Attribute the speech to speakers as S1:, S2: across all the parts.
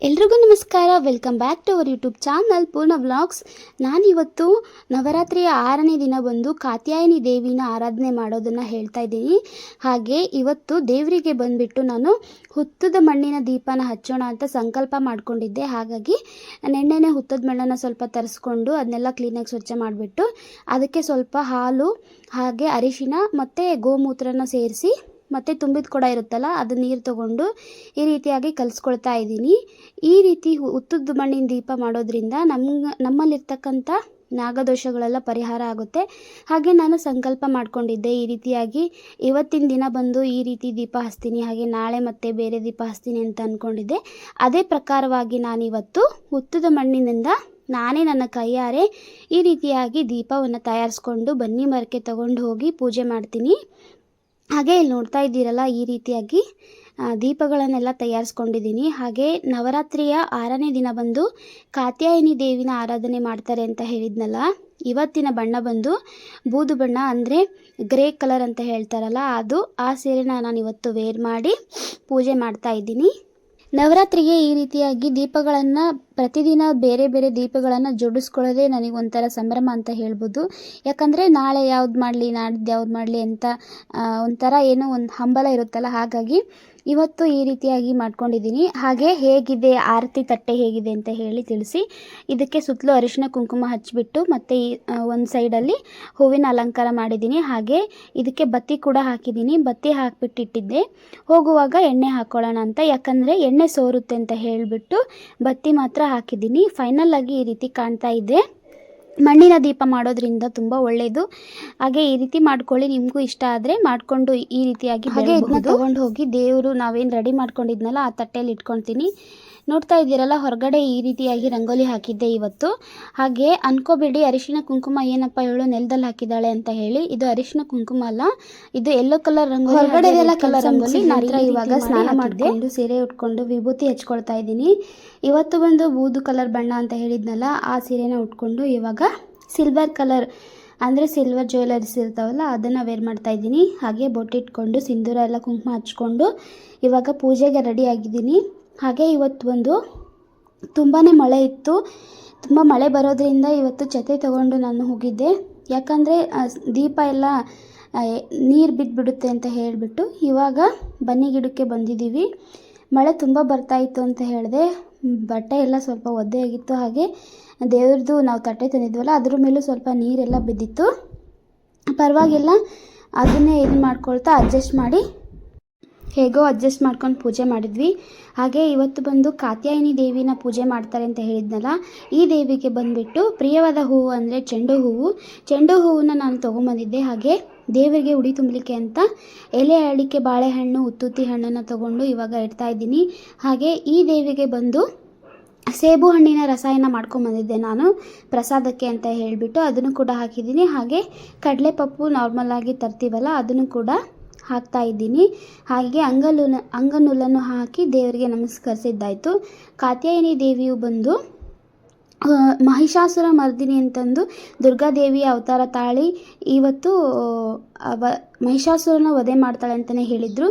S1: ಎಲ್ರಿಗೂ ನಮಸ್ಕಾರ. Welcome back to our YouTube channel Poorna vlogs. ನಾನಿವತ್ತು ನವರಾತ್ರಿಯ 6ನೇ ದಿನ ಬಂದು ಕಾತ್ಯಾಯನಿ ದೇವಿನ ಆರಾಧನೆ ಮಾಡೋದನ್ನು ಹೇಳ್ತಾ ಇದ್ದೀನಿ. ಹಾಗೆ ಇವತ್ತು ದೇವರಿಗೆ ಬಂದುಬಿಟ್ಟು ನಾನು ಹುತ್ತದ ಮಣ್ಣಿನ ದೀಪನ ಹಚ್ಚೋಣ ಅಂತ ಸಂಕಲ್ಪ ಮಾಡ್ಕೊಂಡಿದ್ದೆ. ಹಾಗಾಗಿ ನೆನ್ನೆನೇ ಹುತ್ತದ ಮಣ್ಣನ್ನು ಸ್ವಲ್ಪ ತರಿಸ್ಕೊಂಡು ಅದನ್ನೆಲ್ಲ ಕ್ಲೀನಾಗಿ ಸ್ವಚ್ಛ ಮಾಡಿಬಿಟ್ಟು ಅದಕ್ಕೆ ಸ್ವಲ್ಪ ಹಾಲು ಹಾಗೆ ಅರಿಶಿನ ಮತ್ತು ಗೋಮೂತ್ರನ ಸೇರಿಸಿ ಮತ್ತು ತುಂಬಿದ ಕೊಡ ಇರುತ್ತಲ್ಲ ಅದು ನೀರು ತೊಗೊಂಡು ಈ ರೀತಿಯಾಗಿ ಕಲಿಸ್ಕೊಳ್ತಾ ಇದ್ದೀನಿ. ಈ ರೀತಿ ಹುತ್ತದ ಮಣ್ಣಿನ ದೀಪ ಮಾಡೋದ್ರಿಂದ ನಮ್ಮಲ್ಲಿರ್ತಕ್ಕಂಥ ನಾಗದೋಷಗಳೆಲ್ಲ ಪರಿಹಾರ ಆಗುತ್ತೆ. ಹಾಗೆ ನಾನು ಸಂಕಲ್ಪ ಮಾಡ್ಕೊಂಡಿದ್ದೆ ಈ ರೀತಿಯಾಗಿ ಇವತ್ತಿನ ದಿನ ಬಂದು ಈ ರೀತಿ ದೀಪ ಹಚ್ತೀನಿ, ಹಾಗೆ ನಾಳೆ ಮತ್ತೆ ಬೇರೆ ದೀಪ ಹಚ್ತೀನಿ ಅಂತ ಅಂದ್ಕೊಂಡಿದ್ದೆ. ಅದೇ ಪ್ರಕಾರವಾಗಿ ನಾನಿವತ್ತು ಹುತ್ತದ ಮಣ್ಣಿನಿಂದ ನಾನೇ ನನ್ನ ಕೈಯಾರೆ ಈ ರೀತಿಯಾಗಿ ದೀಪವನ್ನು ತಯಾರಿಸ್ಕೊಂಡು ಬನ್ನಿ ಮರಕ್ಕೆ ತಗೊಂಡು ಹೋಗಿ ಪೂಜೆ ಮಾಡ್ತೀನಿ. ಹಾಗೆ ಇಲ್ಲಿ ನೋಡ್ತಾ ಇದ್ದೀರಲ್ಲ, ಈ ರೀತಿಯಾಗಿ ದೀಪಗಳನ್ನೆಲ್ಲ ತಯಾರಿಸ್ಕೊಂಡಿದ್ದೀನಿ. ಹಾಗೆ ನವರಾತ್ರಿಯ 6ನೇ ದಿನ ಬಂದು ಕಾತ್ಯಾಯನಿ ದೇವಿನ ಆರಾಧನೆ ಮಾಡ್ತಾರೆ ಅಂತ ಹೇಳಿದ್ನಲ್ಲ, ಇವತ್ತಿನ ಬಣ್ಣ ಬಂದು ಬೂದು ಬಣ್ಣ, ಅಂದರೆ ಗ್ರೇ ಕಲರ್ ಅಂತ ಹೇಳ್ತಾರಲ್ಲ ಅದು. ಆ ಸೀರೆನ ನಾನು ಇವತ್ತು ವೇರ್ ಮಾಡಿ ಪೂಜೆ ಮಾಡ್ತಾ ಇದ್ದೀನಿ. ನವರಾತ್ರಿಗೆ ಈ ರೀತಿಯಾಗಿ ದೀಪಗಳನ್ನು ಪ್ರತಿದಿನ ಬೇರೆ ಬೇರೆ ದೀಪಗಳನ್ನು ಜೋಡಿಸ್ಕೊಳ್ಳೋದೇ ನನಗೊಂಥರ ಸಂಭ್ರಮ ಅಂತ ಹೇಳ್ಬೋದು. ಯಾಕಂದರೆ ನಾಳೆ ಯಾವ್ದು ಮಾಡಲಿ, ನಾಡಿದ್ದು ಯಾವ್ದು ಮಾಡಲಿ ಅಂತ ಒಂಥರ ಏನೋ ಒಂದು ಹಂಬಲ ಇರುತ್ತಲ್ಲ, ಹಾಗಾಗಿ ಇವತ್ತು ಈ ರೀತಿಯಾಗಿ ಮಾಡ್ಕೊಂಡಿದ್ದೀನಿ. ಹಾಗೆ ಹೇಗಿದೆ ಆರತಿ ತಟ್ಟೆ ಹೇಗಿದೆ ಅಂತ ಹೇಳಿ ತಿಳಿಸಿ. ಇದಕ್ಕೆ ಸುತ್ತಲೂ ಅರಿಶಿನ ಕುಂಕುಮ ಹಚ್ಚಿಬಿಟ್ಟು ಮತ್ತು ಒಂದು ಸೈಡಲ್ಲಿ ಹೂವಿನ ಅಲಂಕಾರ ಮಾಡಿದ್ದೀನಿ. ಹಾಗೆ ಇದಕ್ಕೆ ಬತ್ತಿ ಕೂಡ ಹಾಕಿದ್ದೀನಿ. ಬತ್ತಿ ಹಾಕಿಬಿಟ್ಟಿಟ್ಟಿದ್ದೆ, ಹೋಗುವಾಗ ಎಣ್ಣೆ ಹಾಕ್ಕೊಳ್ಳೋಣ ಅಂತ, ಯಾಕಂದರೆ ಎಣ್ಣೆ ಸೋರುತ್ತೆ ಅಂತ ಹೇಳಿಬಿಟ್ಟು ಬತ್ತಿ ಮಾತ್ರ ಹಾಕಿದ್ದೀನಿ. ಫೈನಲ್ ಆಗಿ ಈ ರೀತಿ ಕಾಣ್ತಾ ಇದೆ. ಮಣ್ಣಿನ ದೀಪ ಮಾಡೋದ್ರಿಂದ ತುಂಬ ಒಳ್ಳೆಯದು. ಹಾಗೆ ಈ ರೀತಿ ಮಾಡ್ಕೊಳ್ಳಿ, ನಿಮಗೂ ಇಷ್ಟ ಆದರೆ ಮಾಡಿಕೊಂಡು ಈ ರೀತಿಯಾಗಿ ಹಾಗೆ ಇದನ್ನ ತೊಗೊಂಡು ಹೋಗಿ ದೇವರು ನಾವೇನು ರೆಡಿ ಮಾಡ್ಕೊಂಡಿದ್ನಲ್ಲ ಆ ತಟ್ಟೆಯಲ್ಲಿ ಇಟ್ಕೊಳ್ತೀನಿ. ನೋಡ್ತಾ ಇದ್ದೀರಲ್ಲ, ಹೊರಗಡೆ ಈ ರೀತಿಯಾಗಿ ರಂಗೋಲಿ ಹಾಕಿದ್ದೆ ಇವತ್ತು. ಹಾಗೆ ಅನ್ಕೋಬೇಡಿ ಅರಿಶಿನ ಕುಂಕುಮ ಏನಪ್ಪ ಹೇಳು ನೆಲದಲ್ಲಿ ಹಾಕಿದ್ದಾಳೆ ಅಂತ ಹೇಳಿ, ಇದು ಅರಿಶಿನ ಕುಂಕುಮ ಅಲ್ಲ, ಇದು ಯೆಲ್ಲೋ ಕಲರ್ ರಂಗೋಲಿ. ಹೊರಗಡೆ ಎಲ್ಲ ಕಲರ್ ರಂಗೋಲಿ. ನಂತರ ಇವಾಗ ಸ್ನಾನ ಮಾಡಿಕೊಂಡು ಸೀರೆ ಉಟ್ಕೊಂಡು ವಿಭೂತಿ ಹಚ್ಕೊಳ್ತಾ ಇದ್ದೀನಿ. ಇವತ್ತು ಬಂದು ಬೂದು ಕಲರ್ ಬಣ್ಣ ಅಂತ ಹೇಳಿದ್ನಲ್ಲ, ಆ ಸೀರೆನ ಉಟ್ಕೊಂಡು ಇವಾಗ ಸಿಲ್ವರ್ ಕಲರ್ ಅಂದರೆ ಸಿಲ್ವರ್ ಜ್ಯುವೆಲರೀಸ್ ಇರ್ತಾವಲ್ಲ ಅದನ್ನು ವೇರ್ ಮಾಡ್ತಾ ಇದ್ದೀನಿ. ಹಾಗೆ ಬೊಟ್ಟಿಟ್ಕೊಂಡು ಸಿಂಧೂರ ಎಲ್ಲ ಕುಂಕುಮ ಹಚ್ಕೊಂಡು ಇವಾಗ ಪೂಜೆಗೆ ರೆಡಿ ಆಗಿದ್ದೀನಿ. ಹಾಗೆ ಇವತ್ತು ಬಂದು ತುಂಬಾ ಮಳೆ ಇತ್ತು. ತುಂಬ ಮಳೆ ಬರೋದ್ರಿಂದ ಇವತ್ತು ಛತ್ರಿ ತೊಗೊಂಡು ನಾನು ಹೋಗಿದ್ದೆ. ಯಾಕಂದರೆ ದೀಪ ಎಲ್ಲ ನೀರು ಬಿದ್ದುಬಿಡುತ್ತೆ ಅಂತ ಹೇಳಿಬಿಟ್ಟು ಇವಾಗ ಬನ್ನಿ ಗಿಡಕ್ಕೆ ಬಂದಿದ್ದೀವಿ. ಮಳೆ ತುಂಬ ಬರ್ತಾಯಿತ್ತು ಅಂತ ಹೇಳಿದೆ. ಬಟ್ಟೆ ಎಲ್ಲ ಸ್ವಲ್ಪ ಒದ್ದೆ ಆಗಿತ್ತು. ಹಾಗೆ ದೇವ್ರದ್ದು ನಾವು ತಟ್ಟೆ ತಂದಿದ್ವಲ್ಲ ಅದ್ರ ಮೇಲೂ ಸ್ವಲ್ಪ ನೀರೆಲ್ಲ ಬಿದ್ದಿತ್ತು. ಪರವಾಗಿಲ್ಲ, ಅದನ್ನೇ ಇದು ಮಾಡ್ಕೊಳ್ತಾ ಹೇಗೋ ಅಡ್ಜಸ್ಟ್ ಮಾಡ್ಕೊಂಡು ಪೂಜೆ ಮಾಡಿದ್ವಿ. ಹಾಗೆ ಇವತ್ತು ಬಂದು ಕಾತ್ಯಾಯನಿ ದೇವಿನ ಪೂಜೆ ಮಾಡ್ತಾರೆ ಅಂತ ಹೇಳಿದ್ನಲ್ಲ, ಈ ದೇವಿಗೆ ಬಂದುಬಿಟ್ಟು ಪ್ರಿಯವಾದ ಹೂವು ಅಂದರೆ ಚೆಂಡು ಹೂವನ್ನು ನಾನು ತೊಗೊಂಬಂದಿದ್ದೆ. ಹಾಗೆ ದೇವರಿಗೆ ಉಡಿ ತುಂಬಲಿಕ್ಕೆ ಅಂತ ಎಲೆ ಅಡಿಕೆ ಬಾಳೆಹಣ್ಣು ಉತ್ತುತ್ತಿ ಹಣ್ಣನ್ನು ತೊಗೊಂಡು ಇವಾಗ ಇಡ್ತಾ ಇದ್ದೀನಿ. ಹಾಗೆ ಈ ದೇವಿಗೆ ಬಂದು ಸೇಬು ಹಣ್ಣಿನ ರಸಾಯನ ಮಾಡ್ಕೊಂಬಂದಿದ್ದೆ ನಾನು ಪ್ರಸಾದಕ್ಕೆ ಅಂತ ಹೇಳಿಬಿಟ್ಟು, ಅದನ್ನು ಕೂಡ ಹಾಕಿದ್ದೀನಿ. ಹಾಗೆ ಕಡಲೆಪಪ್ಪು ನಾರ್ಮಲಾಗಿ ತರ್ತೀವಲ್ಲ ಅದನ್ನು ಕೂಡ ಹಾಕ್ತಾ ಇದ್ದೀನಿ. ಹಾಗೆ ಅಂಗನುಲ್ಲನ್ನು ಹಾಕಿ ದೇವರಿಗೆ ನಮಸ್ಕರಿಸಿದ್ದಾಯಿತು. ಕಾತ್ಯಾಯನಿ ದೇವಿಯು ಬಂದು ಮಹಿಷಾಸುರ ಮರ್ದಿನಿ ಅಂತಂದು ದುರ್ಗಾದೇವಿಯ ಅವತಾರ ತಾಳಿ ಇವತ್ತು ಮಹಿಷಾಸುರನ ವಧೆ ಮಾಡ್ತಾಳೆ ಅಂತಲೇ ಹೇಳಿದರು.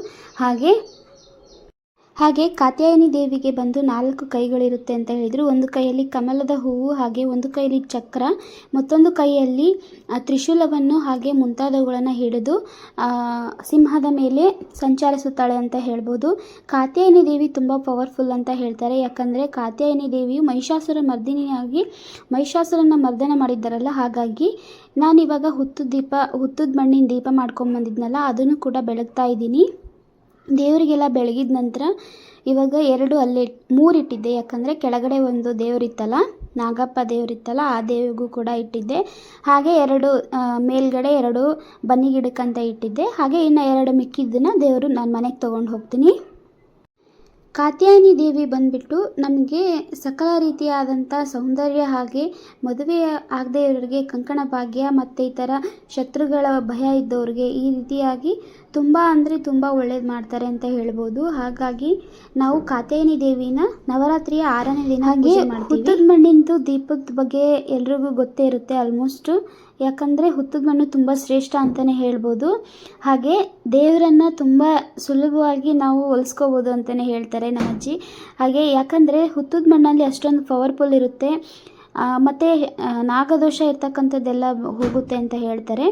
S1: ಹಾಗೆ ಕಾತ್ಯಾಯನಿ ದೇವಿಗೆ ಬಂದು 4 ಕೈಗಳಿರುತ್ತೆ ಅಂತ ಹೇಳಿದರು. ಒಂದು ಕೈಯಲ್ಲಿ ಕಮಲದ ಹೂವು, ಹಾಗೆ ಒಂದು ಕೈಯಲ್ಲಿ ಚಕ್ರ, ಮತ್ತೊಂದು ಕೈಯಲ್ಲಿ ತ್ರಿಶೂಲವನ್ನು ಹಾಗೆ ಮುಂತಾದವುಗಳನ್ನು ಹಿಡಿದು ಸಿಂಹದ ಮೇಲೆ ಸಂಚರಿಸುತ್ತಾಳೆ ಅಂತ ಹೇಳ್ಬೋದು. ಕಾತ್ಯಾಯನಿ ದೇವಿ ತುಂಬ ಪವರ್ಫುಲ್ ಅಂತ ಹೇಳ್ತಾರೆ. ಯಾಕಂದರೆ ಕಾತ್ಯಾಯನಿ ದೇವಿಯು ಮಹಿಷಾಸುರ ಮರ್ದಿನಿಯಾಗಿ ಮಹಿಷಾಸುರನ ಮರ್ದನ ಮಾಡಿದ್ದಾರಲ್ಲ, ಹಾಗಾಗಿ ನಾನಿವಾಗ ಹುತ್ತದ ಮಣ್ಣಿನ ದೀಪ ಮಾಡ್ಕೊಂಬಂದಿದ್ನಲ್ಲ ಅದನ್ನು ಕೂಡ ಬೆಳಗ್ತಾ ಇದ್ದೀನಿ. ದೇವರಿಗೆಲ್ಲ ಬೆಳಗಿದ ನಂತರ ಇವಾಗ 3 ಇಟ್ಟಿದ್ದೆ. ಯಾಕಂದರೆ ಕೆಳಗಡೆ ಒಂದು ದೇವರಿತ್ತಲ್ಲ, ನಾಗಪ್ಪ ದೇವರಿತ್ತಲ್ಲ, ಆ ದೇವಿಗೂ ಕೂಡ ಇಟ್ಟಿದ್ದೆ. ಹಾಗೆ 2 ಮೇಲ್ಗಡೆ 2 ಬನ್ನಿ ಗಿಡಕ್ಕಂತ ಇಟ್ಟಿದ್ದೆ. ಹಾಗೆ ಇನ್ನು 2 ಮಿಕ್ಕಿದ್ದನ್ನು ದೇವರು ನಾನು ಮನೆಗೆ ತೊಗೊಂಡು ಹೋಗ್ತೀನಿ. ಕಾತ್ಯಾಯನಿ ದೇವಿ ಬಂದುಬಿಟ್ಟು ನಮಗೆ ಸಕಲ ರೀತಿಯಾದಂಥ ಸೌಂದರ್ಯ, ಹಾಗೆ ಮದುವೆ ಆಗದೆ ಇರೋರಿಗೆ ಕಂಕಣ ಭಾಗ್ಯ, ಮತ್ತು ಈ ಥರ ಶತ್ರುಗಳ ಭಯ ಇದ್ದವ್ರಿಗೆ ಈ ರೀತಿಯಾಗಿ ತುಂಬ ಅಂದರೆ ತುಂಬ ಒಳ್ಳೇದು ಮಾಡ್ತಾರೆ ಅಂತ ಹೇಳ್ಬೋದು. ಹಾಗಾಗಿ ನಾವು ಕಾತ್ಯಾಯನಿ ದೇವಿನ ನವರಾತ್ರಿಯ 6ನೇ ದಿನ ಪೂಜೆ ಮಾಡ್ತೀವಿ. ಹುತ್ತದ ಮಣ್ಣಿಂದು ದೀಪದ ಬಗ್ಗೆ ಎಲ್ರಿಗೂ ಗೊತ್ತೇ ಇರುತ್ತೆ ಆಲ್ಮೋಸ್ಟು. ಯಾಕಂದರೆ ಹುತ್ತದ ಮಣ್ಣು ತುಂಬ ಶ್ರೇಷ್ಠ ಅಂತಲೇ ಹೇಳ್ಬೋದು. ಹಾಗೆ ದೇವರನ್ನು ತುಂಬ ಸುಲಭವಾಗಿ ನಾವು ಹೊಲಿಸ್ಕೋಬೋದು ಅಂತಲೇ ಹೇಳ್ತಾರೆ ನಮ್ಮ ಅಜ್ಜಿ. ಹಾಗೆ ಯಾಕಂದರೆ ಹುತ್ತದ ಮಣ್ಣಲ್ಲಿ ಅಷ್ಟೊಂದು ಪವರ್ಫುಲ್ ಇರುತ್ತೆ, ಮತ್ತು ನಾಗದೋಷ ಇರ್ತಕ್ಕಂಥದ್ದೆಲ್ಲ ಹೋಗುತ್ತೆ ಅಂತ ಹೇಳ್ತಾರೆ.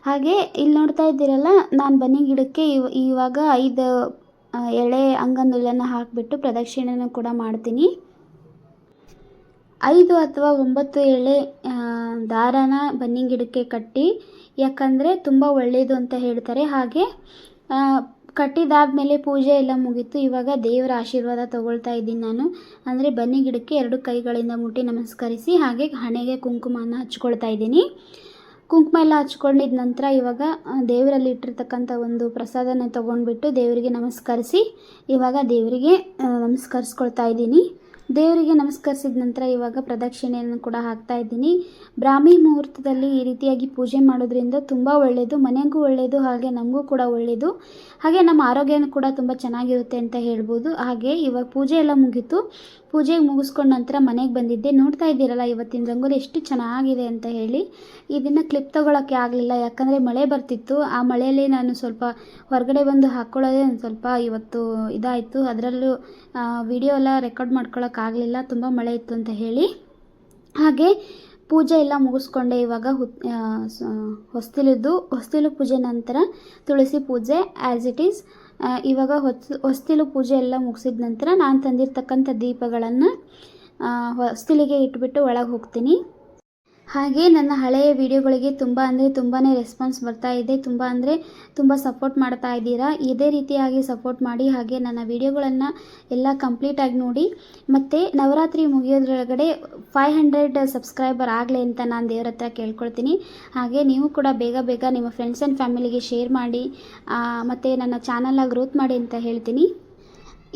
S1: ಹಾಗೆ ಇಲ್ಲಿ ನೋಡ್ತಾ ಇದ್ದೀರಲ್ಲ, ನಾನು ಬನ್ನಿ ಗಿಡಕ್ಕೆ ಇವಾಗ 5 ಎಳೆ ಅಂಗನೂಲನ್ನು ಹಾಕಿಬಿಟ್ಟು ಪ್ರದಕ್ಷಿಣೆಯನ್ನು ಕೂಡ ಮಾಡ್ತೀನಿ. 5 ಅಥವಾ 9 ಎಳೆ ದಾರನ ಬನ್ನಿ ಗಿಡಕ್ಕೆ ಕಟ್ಟಿ, ಯಾಕಂದರೆ ತುಂಬ ಒಳ್ಳೆಯದು ಅಂತ ಹೇಳ್ತಾರೆ. ಹಾಗೆ ಕಟ್ಟಿದಾದ್ಮೇಲೆ ಪೂಜೆ ಎಲ್ಲ ಮುಗೀತು. ಇವಾಗ ದೇವರ ಆಶೀರ್ವಾದ ತಗೊಳ್ತಾ ಇದ್ದೀನಿ ನಾನು. ಅಂದರೆ ಬನ್ನಿ ಗಿಡಕ್ಕೆ 2 ಕೈಗಳಿಂದ ಮುಟ್ಟಿ ನಮಸ್ಕರಿಸಿ, ಹಾಗೆ ಹಣೆಗೆ ಕುಂಕುಮನ ಹಚ್ಕೊಳ್ತಾ ಇದ್ದೀನಿ. ಕುಂಕುಮ ಎಲ್ಲ ಹಚ್ಕೊಂಡಿದ ನಂತರ ಇವಾಗ ದೇವರಲ್ಲಿ ಇಟ್ಟಿರ್ತಕ್ಕಂಥ ಒಂದು ಪ್ರಸಾದನ ತೊಗೊಂಡ್ಬಿಟ್ಟು ದೇವರಿಗೆ ನಮಸ್ಕರಿಸಿ, ಇವಾಗ ದೇವರಿಗೆ ನಮಸ್ಕರಿಸ್ಕೊಳ್ತಾ ಇದ್ದೀನಿ. ದೇವರಿಗೆ ನಮಸ್ಕರಿಸಿದ ನಂತರ ಇವಾಗ ಪ್ರದಕ್ಷಿಣೆಯನ್ನು ಕೂಡ ಹಾಕ್ತಾ ಇದ್ದೀನಿ. ಬ್ರಾಹ್ಮಿ ಮುಹೂರ್ತದಲ್ಲಿ ಈ ರೀತಿಯಾಗಿ ಪೂಜೆ ಮಾಡೋದ್ರಿಂದ ತುಂಬ ಒಳ್ಳೆಯದು, ಮನೆಗೂ ಒಳ್ಳೆಯದು, ಹಾಗೆ ನಮಗೂ ಕೂಡ ಒಳ್ಳೆಯದು, ಹಾಗೆ ನಮ್ಮ ಆರೋಗ್ಯನೂ ಕೂಡ ತುಂಬ ಚೆನ್ನಾಗಿರುತ್ತೆ ಅಂತ ಹೇಳ್ಬೋದು. ಹಾಗೆ ಇವಾಗ ಪೂಜೆ ಎಲ್ಲ ಮುಗೀತು. ಪೂಜೆ ಮುಗಿಸ್ಕೊಂಡ ನಂತರ ಮನೆಗೆ ಬಂದಿದ್ದೆ. ನೋಡ್ತಾ ಇದ್ದೀರಲ್ಲ ಇವತ್ತಿನ ರಂಗೋಲಿ ಎಷ್ಟು ಚೆನ್ನಾಗಿದೆ ಅಂತ ಹೇಳಿ. ಇದನ್ನು ಕ್ಲಿಪ್ ತೊಗೊಳಕ್ಕೆ ಆಗಲಿಲ್ಲ, ಯಾಕಂದರೆ ಮಳೆ ಬರ್ತಿತ್ತು. ಆ ಮಳೆಯಲ್ಲಿ ನಾನು ಸ್ವಲ್ಪ ಹೊರಗಡೆ ಬಂದು ಹಾಕ್ಕೊಳ್ಳೋದೇ ಒಂದು ಸ್ವಲ್ಪ ಇವತ್ತು ಇದಾಯಿತು. ಅದರಲ್ಲೂ ವಿಡಿಯೋ ಎಲ್ಲ ರೆಕಾರ್ಡ್ ಮಾಡ್ಕೊಳ್ಳೋಕ್ಕಾಗಲಿಲ್ಲ, ತುಂಬ ಮಳೆ ಇತ್ತು ಅಂತ ಹೇಳಿ. ಹಾಗೆ ಪೂಜೆ ಎಲ್ಲ ಮುಗಿಸ್ಕೊಂಡೆ. ಇವಾಗ ಹೊಸ್ತಿಲು ಪೂಜೆ ನಂತರ ತುಳಸಿ ಪೂಜೆ ಆ್ಯಸ್ ಇಟ್ ಈಸ್. ಇವಾಗ ಹೊಸ್ತಿಲು ಪೂಜೆ ಎಲ್ಲ ಮುಗಿಸಿದ ನಂತರ ನಾನು ತಂದಿರ್ತಕ್ಕಂಥ ದೀಪಗಳನ್ನು ಹೊಸ್ತಿಲಿಗೆ ಇಟ್ಬಿಟ್ಟು ಒಳಗೆ ಹೋಗ್ತೀನಿ. ಹಾಗೆ ನನ್ನ ಹಳೆಯ ವಿಡಿಯೋಗಳಿಗೆ ತುಂಬಾ ರೆಸ್ಪಾನ್ಸ್ ಬರ್ತಾ ಇದೆ. ತುಂಬ ಸಪೋರ್ಟ್ ಮಾಡ್ತಾ ಇದ್ದೀರಾ. ಇದೇ ರೀತಿಯಾಗಿ ಸಪೋರ್ಟ್ ಮಾಡಿ. ಹಾಗೆ ನನ್ನ ವಿಡಿಯೋಗಳನ್ನು ಎಲ್ಲ ಕಂಪ್ಲೀಟಾಗಿ ನೋಡಿ. ಮತ್ತು ನವರಾತ್ರಿ ಮುಗಿಯೋದ್ರೊಳಗಡೆ 500 ಸಬ್ಸ್ಕ್ರೈಬರ್ ಆಗಲಿ ಅಂತ ನಾನು ದೇವ್ರ ಹತ್ರ ಕೇಳ್ಕೊಳ್ತೀನಿ. ಹಾಗೆ ನೀವು ಕೂಡ ಬೇಗ ನಿಮ್ಮ ಫ್ರೆಂಡ್ಸ್ ಆ್ಯಂಡ್ ಫ್ಯಾಮಿಲಿಗೆ ಶೇರ್ ಮಾಡಿ, ಮತ್ತು ನನ್ನ ಚಾನಲ್ನ ಗ್ರೋತ್ ಮಾಡಿ ಅಂತ ಹೇಳ್ತೀನಿ.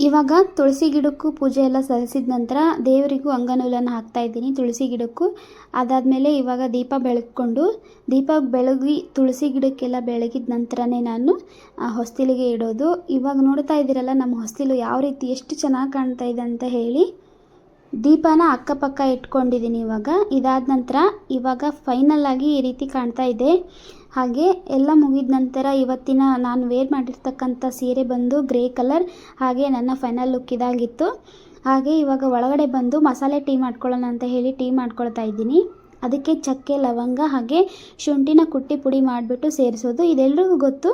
S1: ಇವಾಗ ತುಳಸಿ ಗಿಡಕ್ಕೂ ಪೂಜೆ ಎಲ್ಲ ಸಲ್ಲಿಸಿದ ನಂತರ ದೇವರಿಗೂ ಅಂಗನೂಲನ್ನು ಹಾಕ್ತಾ ಇದ್ದೀನಿ ತುಳಸಿ ಗಿಡಕ್ಕೂ. ಅದಾದಮೇಲೆ ಇವಾಗ ದೀಪ ಬೆಳಗಿ ತುಳಸಿ ಗಿಡಕ್ಕೆಲ್ಲ ಬೆಳಗಿದ ನಂತರನೇ ನಾನು ಹೊಸ್ತಿಲಿಗೆ ಇಡೋದು. ಇವಾಗ ನೋಡ್ತಾ ಇದ್ದೀರಲ್ಲ ನಮ್ಮ ಹೊಸ್ತಿಲು ಯಾವ ರೀತಿ ಎಷ್ಟು ಚೆನ್ನಾಗಿ ಕಾಣ್ತಾ ಇದೆ ಅಂತ ಹೇಳಿ. ದೀಪನ ಅಕ್ಕಪಕ್ಕ ಇಟ್ಕೊಂಡಿದ್ದೀನಿ. ಇದಾದ ನಂತರ ಇವಾಗ ಫೈನಲ್ ಆಗಿ ಈ ರೀತಿ ಕಾಣ್ತಾ ಇದೆ. ಹಾಗೆ ಎಲ್ಲ ಮುಗಿದ ನಂತರ ಇವತ್ತಿನ ನಾನು ವೇರ್ ಮಾಡಿರ್ತಕ್ಕಂಥ ಸೀರೆ ಬಂದು ಗ್ರೇ ಕಲರ್. ಹಾಗೆ ನನ್ನ ಫೈನಲ್ ಲುಕ್ ಇದಾಗಿತ್ತು. ಹಾಗೆ ಇವಾಗ ಒಳಗಡೆ ಬಂದು ಮಸಾಲೆ ಟೀ ಮಾಡ್ಕೊಳ್ಳೋಣ ಅಂತ ಹೇಳಿ ಟೀ ಮಾಡ್ಕೊಳ್ತಾ ಇದ್ದೀನಿ. ಅದಕ್ಕೆ ಚಕ್ಕೆ, ಲವಂಗ ಹಾಗೆ ಶುಂಠಿನ ಕುಟ್ಟಿ ಪುಡಿ ಮಾಡಿಬಿಟ್ಟು ಸೇರಿಸೋದು, ಇದೆಲ್ಲರಿಗೂ ಗೊತ್ತು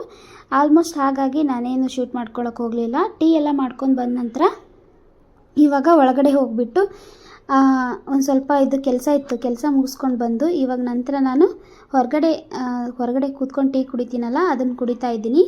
S1: ಆಲ್ಮೋಸ್ಟ್. ಹಾಗಾಗಿ ನಾನೇನು ಶೂಟ್ ಮಾಡ್ಕೊಳ್ಳೋಕೆ ಹೋಗಲಿಲ್ಲ. ಟೀ ಎಲ್ಲ ಮಾಡ್ಕೊಂಡು ಬಂದ ನಂತರ ಇವಾಗ ಒಳಗಡೆ ಹೋಗಿಬಿಟ್ಟು ಒಂದು ಸ್ವಲ್ಪ ಕೆಲಸ ಮುಗಿಸ್ಕೊಂಡು ಬಂದು ಇವಾಗ ನಂತರ ನಾನು ಹೊರಗಡೆ ಕೂತ್ಕೊಂಡು ಟೀ ಕುಡಿತೀನಲ್ಲ, ಅದನ್ನು ಕುಡಿತಾ ಇದ್ದೀನಿ.